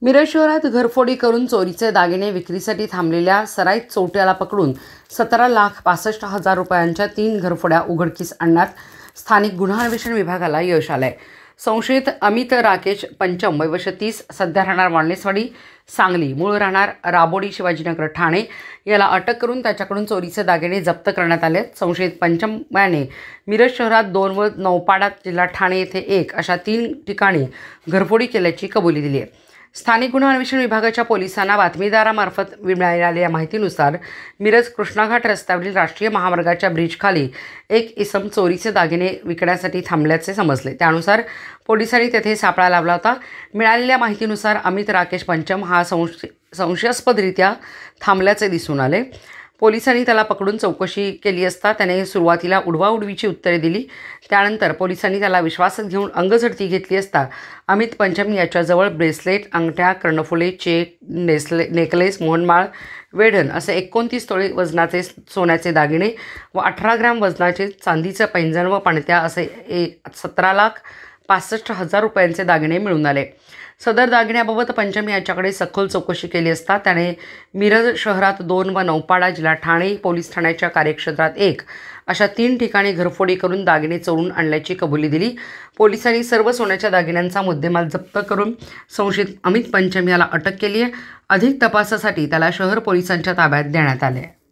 मिरज शहरात घरफोडी करून चोरीचे दागिने विक्रीसाठी थांबलेल्या सराईत चोरट्याला पकडून 17,65,000 रुपयांच्या 3 घरफोड्या उघडकीस आणण्यात स्थानिक गुन्हा अन्वेषण विभागाला यश आलंय। संशयित अमित राकेश पंचम वय वर्ष 30 सध्या राहणार वाळनेसवाडी सांगली मूळ राहणार राबोडी शिवाजीनगर ठाणे याला अटक करून त्याच्याकडून चोरीचे दागिने जप्त करण्यात आले। संशयित पंचम याने मिरज शहरात 2 व नौपाडा जिल्हा ठाणे येथे 1 अशा 3 ठिकाणी घरफोडी केल्याची कबुली दिली आहे। स्थानिक गुन्हा अन्वेषण विभागाच्या पोलिसांना बातमीदारामार्फत मिळालेल्या माहितीनुसार मिरज कृष्णाघाट रस्त्यावरील राष्ट्रीय महामार्गाच्या ब्रिजखाली एक इसम चोरीचे दागिने विकण्यासाठी थांबल्याचे समजले। त्यानुसार पोलिसांनी तेथे सापळा लावला होता। मिळालेल्या माहितीनुसार अमित राकेश पंचम हा संशयास्पदरित्या थांबल्याचे दिसून आले। पोलिसांनी त्याला पकडून चौकशी केली असता त्याने सुरुवातीला उडवाउडवीची उत्तरे दिली। त्यानंतर पोलिसांनी त्याला विश्वासात घेऊन अंगझडती घेतली असता अमित पंचम याच्याजवळ ब्रेसलेट, अंगठ्या, कर्णफुले, चेक, नेकलेस, मोहनमाळ, वेढण असे 29 तोळे वजनाचे सोन्याचे दागिने व 18 ग्रॅम वजनाचे चांदीचे पैंजण व पणत्या असे 17,65,000 रुपयांचे दागिने मिळून आले। सदर दागिन्याबाबत पंचम याच्याकडे सखोल चौकशी केली असता त्याने मिरज शहरात 2 व नौपाडा जिल्हा ठाणे पोलीस ठाण्याच्या कार्यक्षेत्रात 1 अशा 3 ठिकाणी घरफोडी करून दागिने चोरून आणल्याची कबुली दिली। पोलिसांनी सर्व सोन्याच्या दागिन्यांचा मुद्देमाल जप्त करून संशयित अमित पंचम याला अटक केली आहे। अधिक तपासासाठी त्याला शहर पोलिसांच्या ताब्यात देण्यात आले आहे।